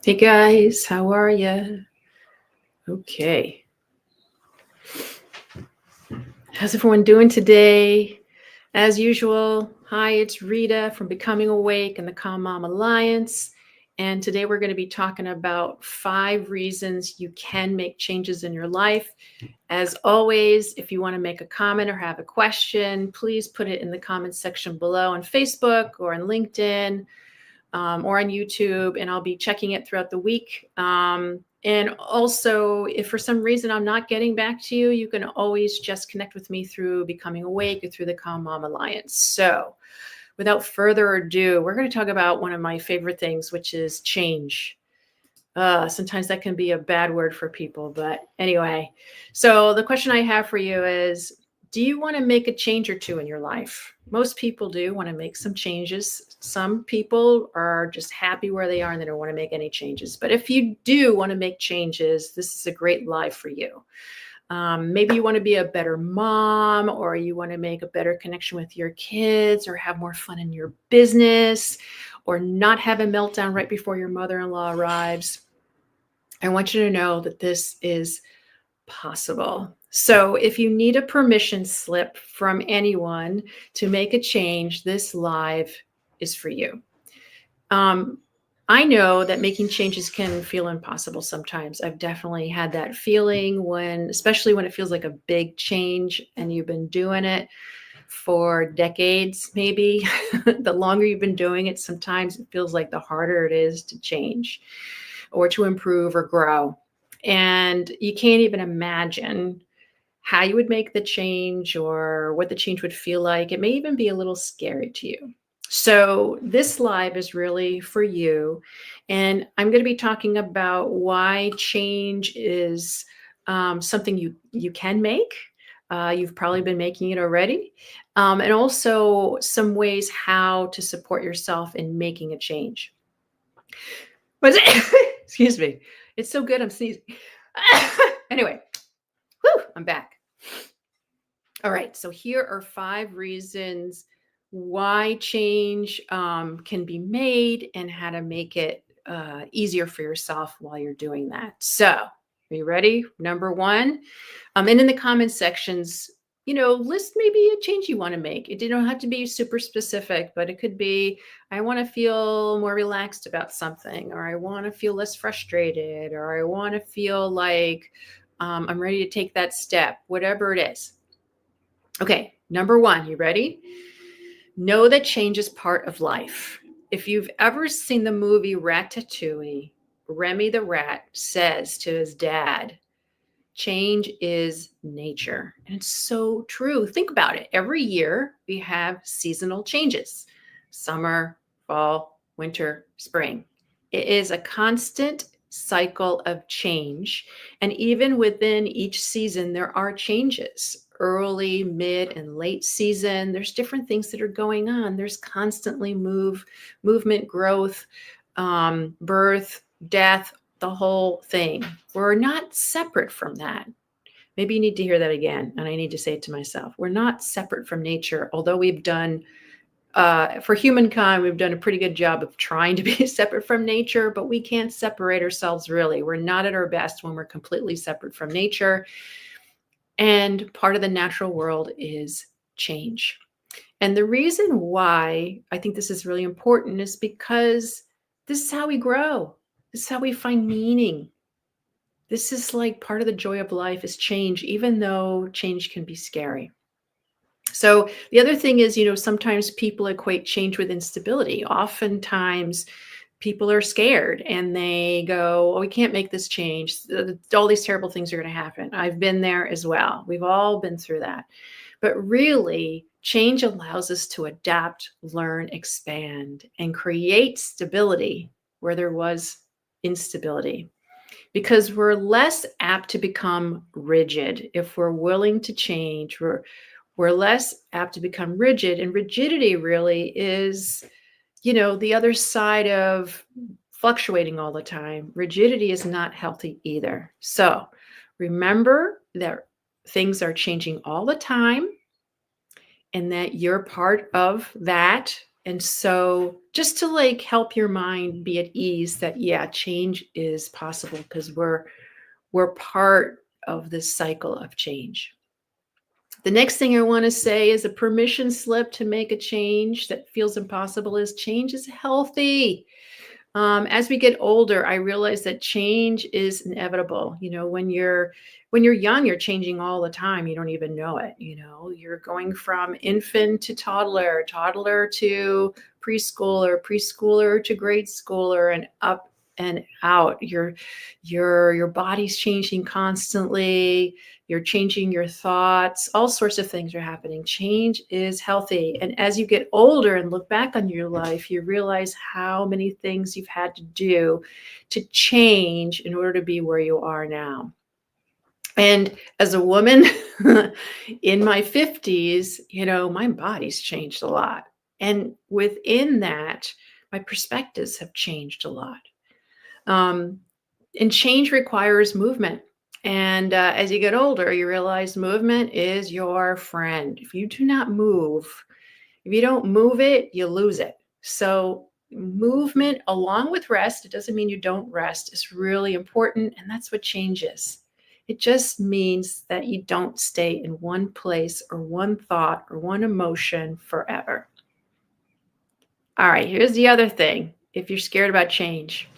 Hey guys, how are you? Okay. How's everyone doing today? As usual, hi, it's Rita from Becoming Awake and the Calm Mom Alliance. And today we're going to be talking about 5 reasons you can make changes in your life. As always, if you want to make a comment or have a question, please put it in the comments section below on Facebook or on LinkedIn. Or on YouTube, and I'll be checking it throughout the week. And also, if for some reason I'm not getting back to you, you can always just connect with me through Becoming Awake or through the Calm Mom Alliance. So, without further ado, we're going to talk about one of my favorite things, which is change. Sometimes that can be a bad word for people, but anyway. So, the question I have for you is, do you want to make a change or two in your life? Most people do want to make some changes. Some people are just happy where they are and they don't want to make any changes. But if you do want to make changes, this is a great life for you. Maybe you want to be a better mom, or you want to make a better connection with your kids, or have more fun in your business, or not have a meltdown right before your mother-in-law arrives. I want you to know that this is possible. So if you need a permission slip from anyone to make a change, this live is for you. I know that making changes can feel impossible sometimes. I've definitely had that feeling especially when it feels like a big change and you've been doing it for decades, maybe. The longer you've been doing it, sometimes it feels like the harder it is to change or to improve or grow. And you can't even imagine how you would make the change or what the change would feel like. It may even be a little scary to you. So, this live is really for you. And I'm going to be talking about why change is something you can make. You've probably been making it already. And also some ways how to support yourself in making a change. But excuse me. It's so good I'm sneezing. Anyway, I'm back. All right, so here are 5 reasons why change can be made and how to make it easier for yourself while you're doing that. So, are you ready? Number 1, and in the comment sections, list maybe a change you want to make. It don't have to be super specific, but it could be, I want to feel more relaxed about something, or I want to feel less frustrated, or I want to feel like I'm ready to take that step, whatever it is. Okay, number 1, you ready? Know that change is part of life. If you've ever seen the movie Ratatouille, Remy the rat says to his dad, change is nature. And it's so true. Think about it. Every year we have seasonal changes: summer, fall, winter, spring. It is a constant cycle of change. And even within each season, there are changes: early, mid, and late season. There's different things that are going on. There's constantly movement, growth, birth, death, the whole thing. We're not separate from that. Maybe you need to hear that again, and I need to say it to myself. We're not separate from nature, although we've done, for humankind, we've done a pretty good job of trying to be separate from nature, but we can't separate ourselves really. We're not at our best when we're completely separate from nature. And part of the natural world is change. And the reason why I think this is really important is because this is how we grow. This is how we find meaning. This is like part of the joy of life is change, even though change can be scary. So the other thing is, sometimes people equate change with instability. Oftentimes people are scared and they go, oh, we can't make this change. All these terrible things are going to happen. I've been there as well. We've all been through that. But really, change allows us to adapt, learn, expand, and create stability where there was instability. Because we're less apt to become rigid. If we're willing to change, we're less apt to become rigid. And rigidity really is, the other side of fluctuating all the time. Rigidity is not healthy either. So remember that things are changing all the time and that you're part of that. And so just to like help your mind be at ease that yeah, change is possible because we're part of this cycle of change. The next thing I want to say is a permission slip to make a change that feels impossible is change is healthy. As we get older, I realize that change is inevitable. When you're young, you're changing all the time. You don't even know it. You're going from infant to toddler, toddler to preschooler, preschooler to grade schooler, and up and out. Your body's changing constantly. You're changing your thoughts. All sorts of things are happening. Change is healthy. And as you get older and look back on your life, you realize how many things you've had to do to change in order to be where you are now. And as a woman in my 50s, my body's changed a lot. And within that, my perspectives have changed a lot. And change requires movement. And as you get older, you realize movement is your friend. If you do not move, if you don't move it, you lose it. So, movement along with rest, it doesn't mean you don't rest, is really important. And that's what changes. It just means that you don't stay in one place or one thought or one emotion forever. All right, here's the other thing. If you're scared about change,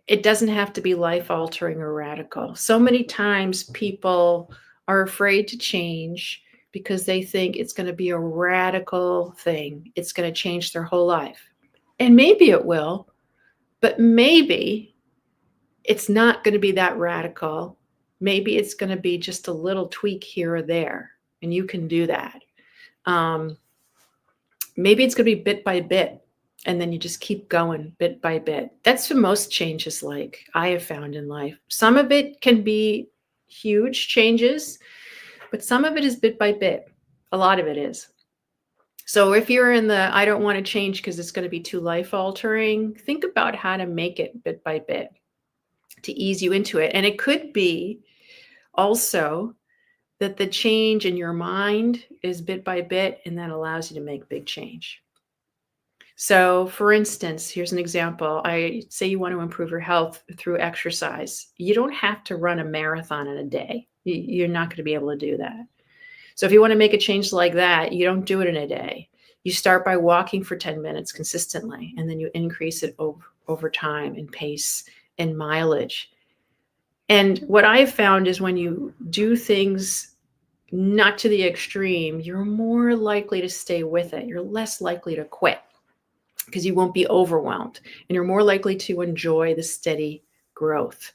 it doesn't have to be life altering or radical. So many times people are afraid to change because they think it's going to be a radical thing. It's going to change their whole life. And maybe it will, but maybe it's not going to be that radical. Maybe it's going to be just a little tweak here or there, and you can do that. Maybe it's going to be bit by bit. And then you just keep going bit by bit. That's what most change is like, I have found in life. Some of it can be huge changes, but some of it is bit by bit. A lot of it is. So if you're in the, I don't want to change because it's going to be too life altering, think about how to make it bit by bit to ease you into it. And it could be also that the change in your mind is bit by bit, and that allows you to make big change. So, for instance, here's an example. I say you want to improve your health through exercise. You don't have to run a marathon in a day. You're not going to be able to do that. So, if you want to make a change like that, you don't do it in a day. You start by walking for 10 minutes consistently, and then you increase it over time in pace and mileage. And what I've found is when you do things not to the extreme, you're more likely to stay with it. You're less likely to quit, because you won't be overwhelmed, and you're more likely to enjoy the steady growth.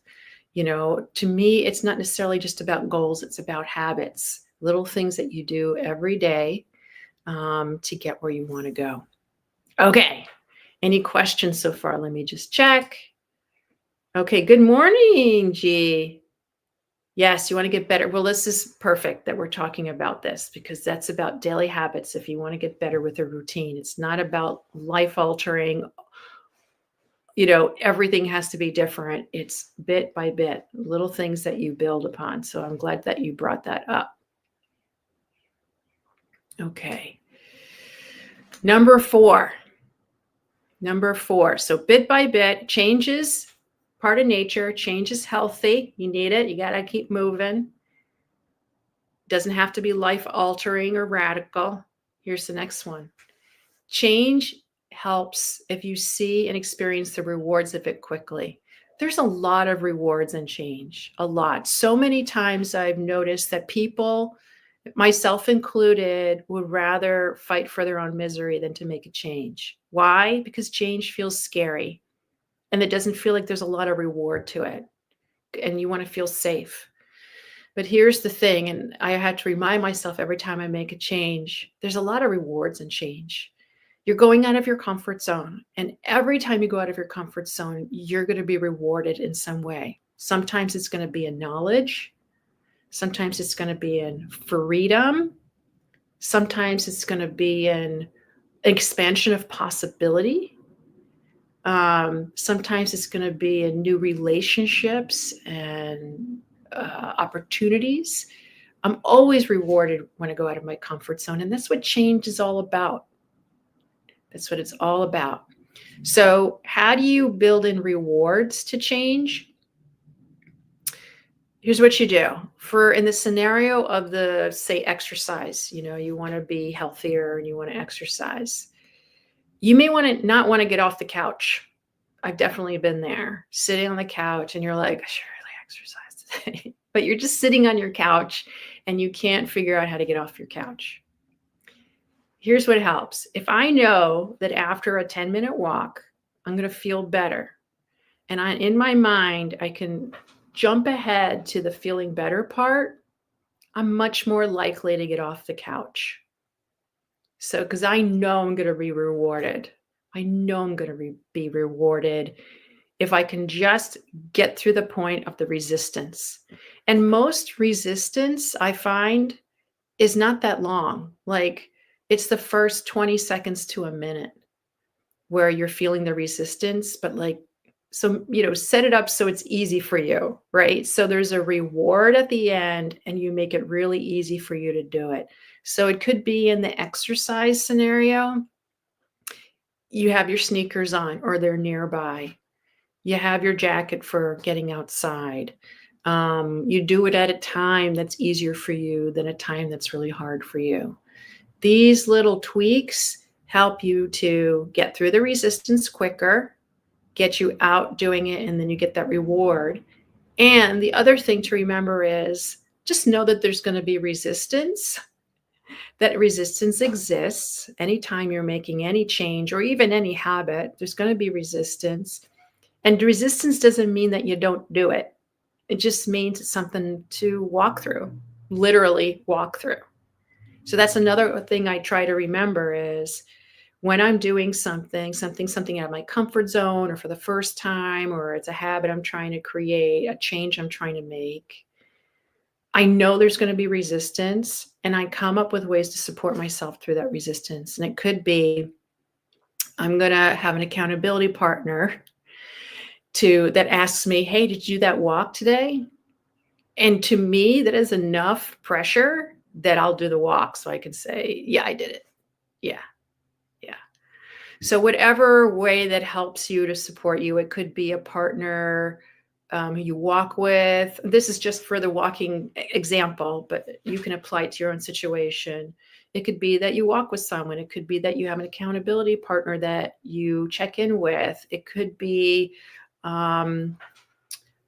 To me, it's not necessarily just about goals. It's about habits, little things that you do every day to get where you want to go. Okay. Any questions so far? Let me just check. Okay. Good morning, G. Yes, you want to get better. Well, this is perfect that we're talking about this, because that's about daily habits. If you want to get better with a routine, it's not about life altering. Everything has to be different. It's bit by bit, little things that you build upon. So I'm glad that you brought that up. Okay. Number four. So bit by bit, changes. Part of nature. Change is healthy. You need it. You got to keep moving. Doesn't have to be life altering or radical. Here's the next one. Change helps if you see and experience the rewards of it quickly. There's a lot of rewards in change, a lot. So many times I've noticed that people, myself included, would rather fight for their own misery than to make a change. Why? Because change feels scary, and it doesn't feel like there's a lot of reward to it, and you want to feel safe. But here's the thing, and I had to remind myself every time I make a change, there's a lot of rewards in change. You're going out of your comfort zone, and every time you go out of your comfort zone, you're going to be rewarded in some way. Sometimes it's going to be in knowledge. Sometimes it's going to be in freedom. Sometimes it's going to be in expansion of possibility. Sometimes it's going to be in new relationships and opportunities. I'm always rewarded when I go out of my comfort zone, and that's what change is all about. That's what it's all about. So how do you build in rewards to change? Here's what you do. For in the scenario of the, say, exercise, you want to be healthier and you want to exercise. You may want to not want to get off the couch. I've definitely been there, sitting on the couch and you're like, I should really exercise today. But you're just sitting on your couch and you can't figure out how to get off your couch. Here's what helps. If I know that after a 10-minute walk, I'm going to feel better, and in my mind, I can jump ahead to the feeling better part, I'm much more likely to get off the couch. So, because I know I'm going to be rewarded. I know I'm going to be rewarded if I can just get through the point of the resistance. And most resistance, I find, is not that long. Like, it's the first 20 seconds to a minute where you're feeling the resistance, but so, set it up so it's easy for you, right? So there's a reward at the end and you make it really easy for you to do it. So it could be in the exercise scenario, you have your sneakers on or they're nearby. You have your jacket for getting outside. You do it at a time that's easier for you than a time that's really hard for you. These little tweaks help you to get through the resistance quicker, get you out doing it, and then you get that reward. And the other thing to remember is just know that there's going to be resistance. That resistance exists anytime you're making any change or even any habit. There's going to be resistance. And resistance doesn't mean that you don't do it. It just means it's something to walk through, literally walk through. So that's another thing I try to remember is when I'm doing something out of my comfort zone or for the first time, or it's a habit I'm trying to create, a change I'm trying to make, I know there's going to be resistance and I come up with ways to support myself through that resistance. And it could be, I'm going to have an accountability partner that asks me, hey, did you do that walk today? And to me, that is enough pressure that I'll do the walk. So I can say, yeah, I did it. Yeah. So whatever way that helps you to support you, it could be a partner who you walk with. This is just for the walking example, but you can apply it to your own situation. It could be that you walk with someone. It could be that you have an accountability partner that you check in with. It could be that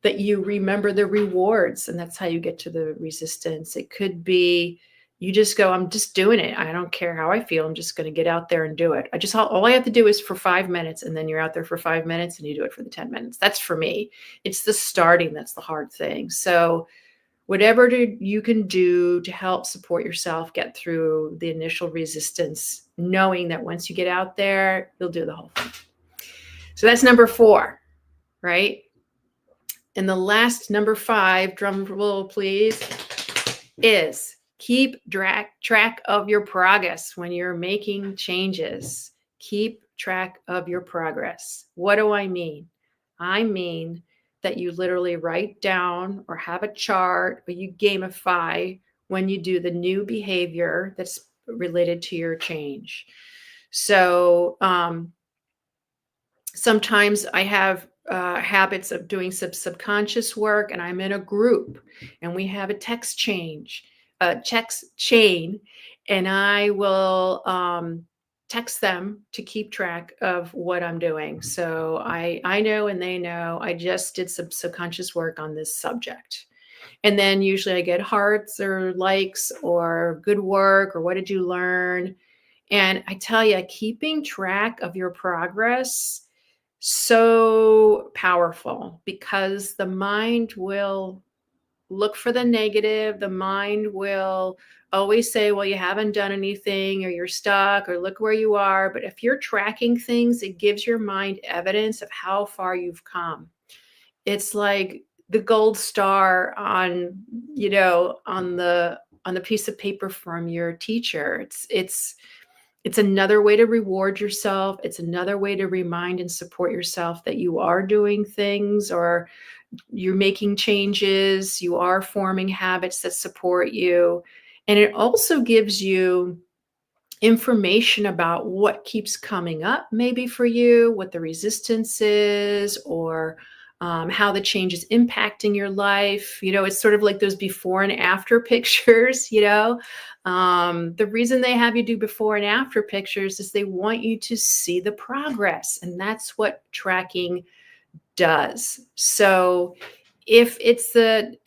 you remember the rewards, and that's how you get to the resistance. It could be you just go, I'm just doing it. I don't care how I feel. I'm just going to get out there and do it. All I have to do is for 5 minutes, and then you're out there for 5 minutes and you do it for the 10 minutes. That's for me. It's the starting that's the hard thing. So whatever you can do to help support yourself get through the initial resistance, knowing that once you get out there, you'll do the whole thing. So that's number 4, right? And the last, number 5, drum roll please, is keep track of your progress when you're making changes. Keep track of your progress. What do I mean? I mean that you literally write down or have a chart, or you gamify when you do the new behavior that's related to your change. So sometimes I have habits of doing some subconscious work, and I'm in a group and we have a text chain, and I will text them to keep track of what I'm doing. So I know and they know I just did some subconscious work on this subject. And then usually I get hearts or likes or good work or what did you learn? And I tell you, keeping track of your progress, so powerful, because the mind will look for the negative. The mind will always say, well, you haven't done anything, or you're stuck, or look where you are. But if you're tracking things, it gives your mind evidence of how far you've come. It's like the gold star on the piece of paper from your teacher. It's another way to reward yourself. It's another way to remind and support yourself that you are doing things, or you're making changes, you are forming habits that support you. And it also gives you information about what keeps coming up, maybe for you, what the resistance is, or how the change is impacting your life. It's sort of like those before and after pictures. The reason they have you do before and after pictures is they want you to see the progress, and that's what tracking does. So if it's the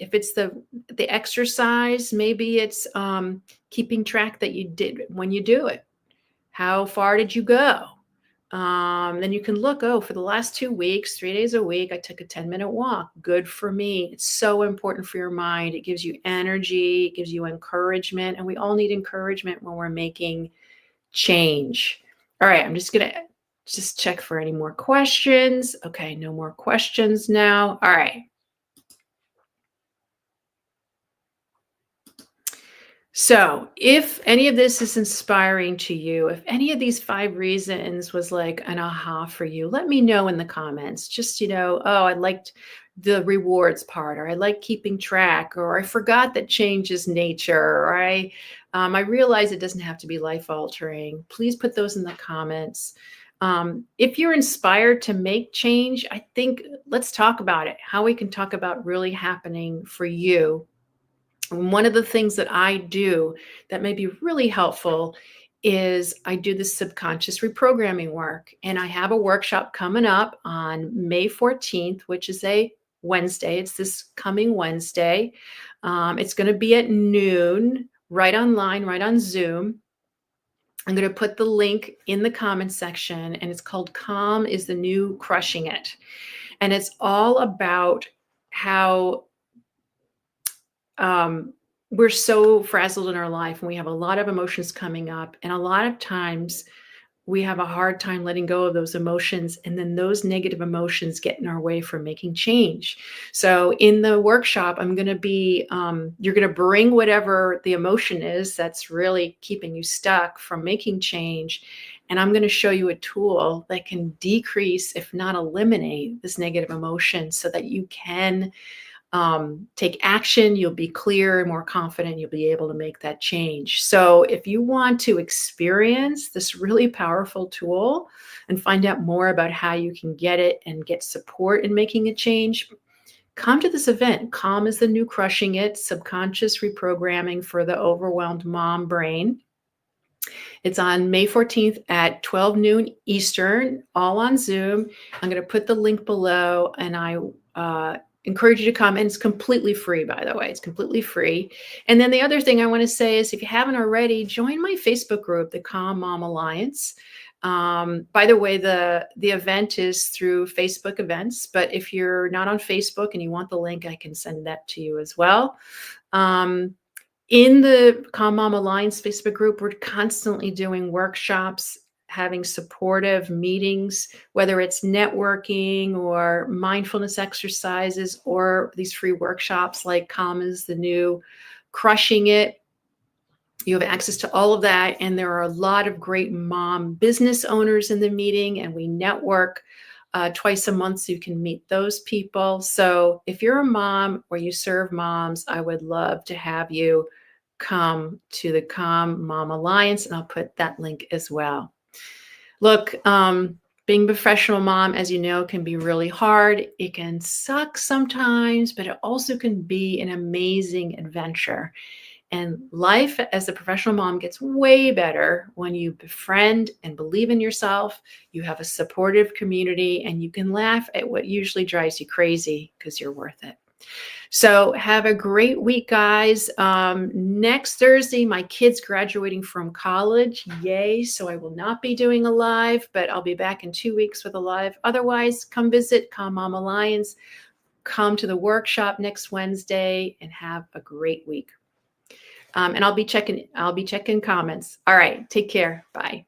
exercise, maybe it's keeping track that you did when you do it. How far did you go? Then you can look, for the last 2 weeks, 3 days a week, I took a 10-minute walk. Good for me. It's so important for your mind. It gives you energy, it gives you encouragement, and we all need encouragement when we're making change. All right, I'm just going to check for any more questions. Okay, no more questions now. All right. So if any of this is inspiring to you, if any of these 5 reasons was like an aha for you, let me know in the comments. Just, I liked the rewards part, or I like keeping track, or I forgot that change is nature, or I realize it doesn't have to be life altering. Please put those in the comments. If you're inspired to make change, I think let's talk about it, how we can talk about really happening for you. One of the things that I do that may be really helpful is I do the subconscious reprogramming work. And I have a workshop coming up on May 14th, which is a Wednesday. It's this coming Wednesday. It's going to be at noon, right online, right on Zoom. I'm going to put the link in the comment section, and it's called Calm is the New Crushing It. And it's all about how we're so frazzled in our life, and we have a lot of emotions coming up. And a lot of times we have a hard time letting go of those emotions. And then those negative emotions get in our way from making change. So in the workshop, I'm going to be, you're going to bring whatever the emotion is that's really keeping you stuck from making change. And I'm going to show you a tool that can decrease, if not eliminate, this negative emotion so that you can take action. You'll be clear and more confident. You'll be able to make that change. So if you want to experience this really powerful tool and find out more about how you can get it and get support in making a change, come to this event. Calm is the New Crushing It, Subconscious Reprogramming for the Overwhelmed Mom Brain. It's on May 14th at 12 noon Eastern, all on Zoom. I'm going to put the link below, and I encourage you to come. And it's completely free, by the way. It's completely free. And then the other thing I want to say is, if you haven't already, join my Facebook group, the Calm Mom Alliance. By the way, the event is through Facebook events, but if you're not on Facebook and you want the link, I can send that to you as well. In the Calm Mom Alliance Facebook group, we're constantly doing workshops, having supportive meetings, whether it's networking or mindfulness exercises or these free workshops like Calm is the New Crushing It. You have access to all of that. And there are a lot of great mom business owners in the meeting, and we network twice a month so you can meet those people. So if you're a mom or you serve moms, I would love to have you come to the Calm Mom Alliance, and I'll put that link as well. Look, being a professional mom, as you know, can be really hard. It can suck sometimes, but it also can be an amazing adventure. And life as a professional mom gets way better when you befriend and believe in yourself. You have a supportive community, and you can laugh at what usually drives you crazy because you're worth it. So have a great week, guys. Next Thursday, my kid's graduating from college. Yay. So I will not be doing a live, but I'll be back in 2 weeks with a live. Otherwise, come visit Calm Mom Alliance. Come to the workshop next Wednesday, and have a great week. And I'll be checking comments. All right. Take care. Bye.